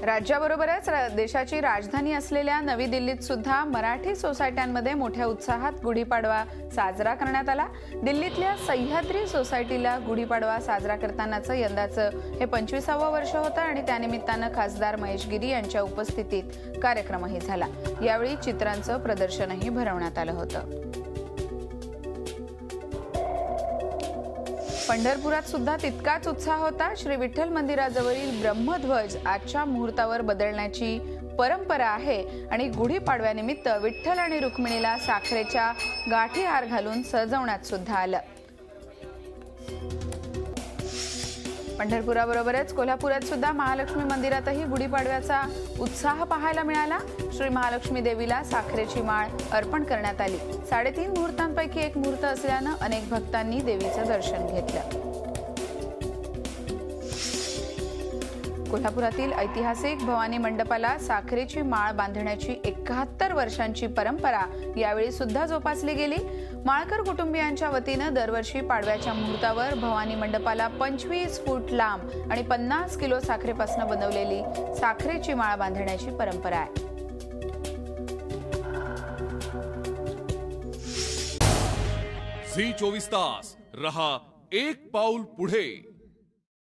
राज्याबरोबरच देशाची राजधानी असलेल्या नवी दिल्लीत सुद्धा मराठी सोसायट्यांमध्ये मोठ्या उत्साहात गुढीपाडवा साजरा करण्यात आला। दिल्लीतल्या सह्याद्री सोसायटीला गुढीपाडवा साजरा करतानाचं यंदाचं हे 25वं वर्ष होतं आणि त्यानिमित्तानं खासदार महेश गिरी यांच्या उपस्थितीत कार्यक्रमही झाला। यावेळी चित्रांचं प्रदर्शनही भरवण्यात आलं होतं। पंढरपुरात सुद्धा तितकाच उत्साह होता। श्री विठ्ठल मंदिराजवळील ब्रह्मध्वज आजच्या मुहूर्तावर बदलण्याची परंपरा आहे आणि गुढीपाडव्यानिमित्त विठ्ठल आणि रुक्मिणीला साखरेच्या गाठी हार घालून सजवण्यात सुद्धा आलं। पंढरपुराबरोबरच कोल्हापुरात सुद्धा महालक्ष्मी मंदिरातही गुढीपाडव्याचा उत्साह पाहायला मिळाला। श्री महालक्ष्मी देवीला साखरेची माळ अर्पण करण्यात आली। 3.5 मुहूर्तांपैकी एक मुहूर्त असल्यानं अनेक भक्तांनी देवीचं दर्शन घेतलं। कोल्हापुरातील ऐतिहासिक भवानी मंडपाला साखरेची माळ बांधण्याची 71 वर्षांची परंपरा यावेळी सुद्धा जोपासली गेली। माळकर कुटुंबियांच्या वतीनं दरवर्षी पाडव्याच्या मुहूर्तावर भवानी मंडपाला 25 फूट लांब आणि 50 किलो साखरेपासून बनवलेली साखरेची माळ बांधण्याची परंपरा आहे। झी 24 तास रहा एक पाऊल पुढे।